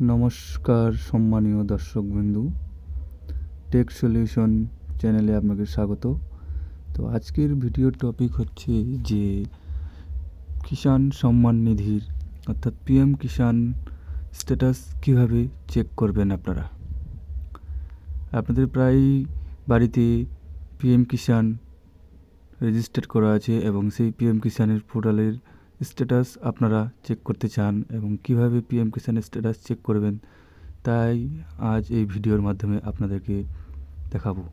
নমস্কার সম্মানীয় দর্শকবৃন্দু, take solution চ্যানেলে আপনাকে স্বাগত। তো আজকের ভিডিওর টপিক হচ্ছে যে কিষাণ সম্মান নিধির অর্থাৎ পিএম কিষাণ স্ট্যাটাস কীভাবে চেক করবেন। আপনাদের প্রায় বাড়িতে পিএম কিষাণ রেজিস্টার করা আছে এবং সেই পিএম কিষাণের পোর্টালের স্ট্যাটাস আপনারা চেক করতে চান এবং কিভাবে পিএম কিষাণের স্ট্যাটাস চেক করবেন তাই আজ এই ভিডিওর মাধ্যমে আপনাদেরকে দেখাবো।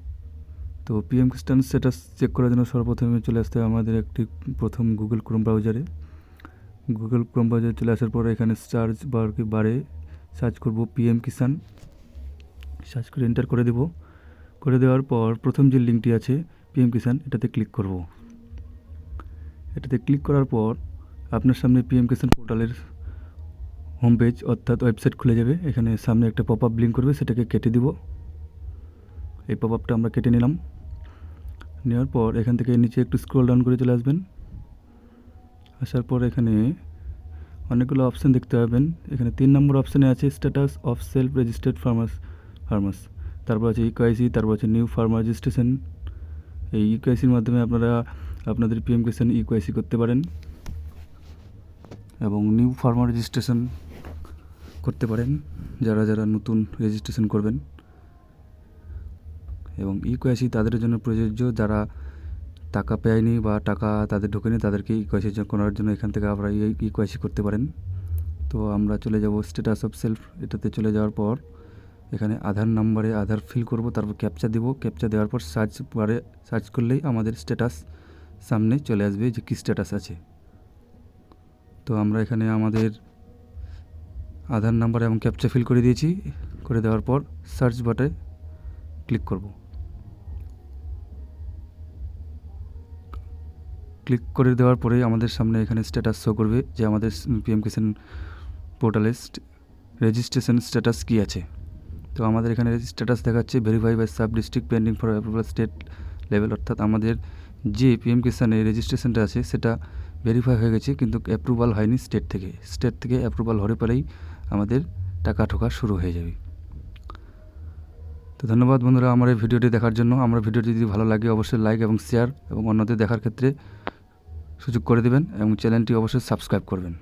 তো পিএম কিষাণ স্ট্যাটাস চেক করার জন্য সর্বপ্রথমে চলে আসতে হবে আমাদের প্রথম গুগল ক্রোম ব্রাউজারে চলে আসার পরে এখানে সার্চ বারে সার্চ করব পিএম কিষাণ, সার্চ করে এন্টার করে দেব। করে দেওয়ার পর প্রথম যে লিঙ্কটি আছে পিএম কিষাণ, এটাতে ক্লিক করব। এটাতে ক্লিক করার পর আপনার সামনে পিএম কিষাণ পোর্টালের হোম পেজ অর্থাৎ ওয়েবসাইট খুলে যাবে। এখানে সামনে একটা পপ আপ ব্লিঙ্ক করবে, সেটাকে কেটে দিব। এই পপ আপটা আমরা কেটে নিলাম। নেওয়ার পর এখান থেকে নিচে একটু স্ক্রল ডাউন করে চলে আসবেন। আসার পর এখানে অনেকগুলো অপশান দেখতে পাবেন। এখানে 3 নম্বর অপশানে আছে status of self registered farmers, তারপর আছে ইকোআইসি, তারপর আছে নিউ ফার্মার রেজিস্ট্রেশন। এই ইকোআইসির মাধ্যমে আপনারা আপনাদের পিএম কিষাণ ইকোআইসি করতে পারেন এবং নিউ ফার্মার রেজিস্ট্রেশন করতে পারেন যারা নতুন রেজিস্ট্রেশন করবেন। এবং ইকোআইসি তাদের জন্য প্রযোজ্য যারা টাকা পায়নি বা টাকা তাদের ঢোকেনি, তাদেরকে ইকোআইসি করার জন্য এখান থেকে আপনারা ইকোআইসি করতে পারেন। তো আমরা চলে যাব স্ট্যাটাস অফ সেলফ, এটাতে চলে যাওয়ার পর এখানে আধার নাম্বারে আধার ফিল করব, তারপর ক্যাপচা দিব। ক্যাপচা দেওয়ার পর সার্চ করলেই আমাদের স্ট্যাটাস সামনে চলে আসবে যে কী স্ট্যাটাস আছে। তো আমরা এখানে আমাদের আধার নাম্বার এবং ক্যাপচা ফিল করে দিয়েছি। করে দেওয়ার পর সার্চ বাটে ক্লিক করব। ক্লিক করে দেওয়ার পরে আমাদের সামনে এখানে স্ট্যাটাস শো করবে যে আমাদের পিএম কিষাণ পোর্টালে রেজিস্ট্রেশন স্ট্যাটাস কী আছে। তো আমাদের এখানে স্ট্যাটাস দেখাচ্ছে verify by sub district pending for approval state level, অর্থাৎ আমাদের যে পিএম কিষাণের রেজিস্ট্রেশনটা আছে সেটা ভেরিফাই হয়ে গেছে কিন্তু অ্যাপ্রুভাল হয়নি স্টেট থেকে অ্যাপ্রুভাল হলে পরেই আমাদের টাকা ঢোকা শুরু হয়ে যাবে। তো ধন্যবাদ বন্ধুরা আমার এই ভিডিওটি দেখার জন্য। আমার ভিডিওটি যদি ভালো লাগে অবশ্যই লাইক এবং শেয়ার এবং অন্যদের দেখার ক্ষেত্রে সুযোগ করে দেবেন এবং চ্যানেলটি অবশ্যই সাবস্ক্রাইব করবেন।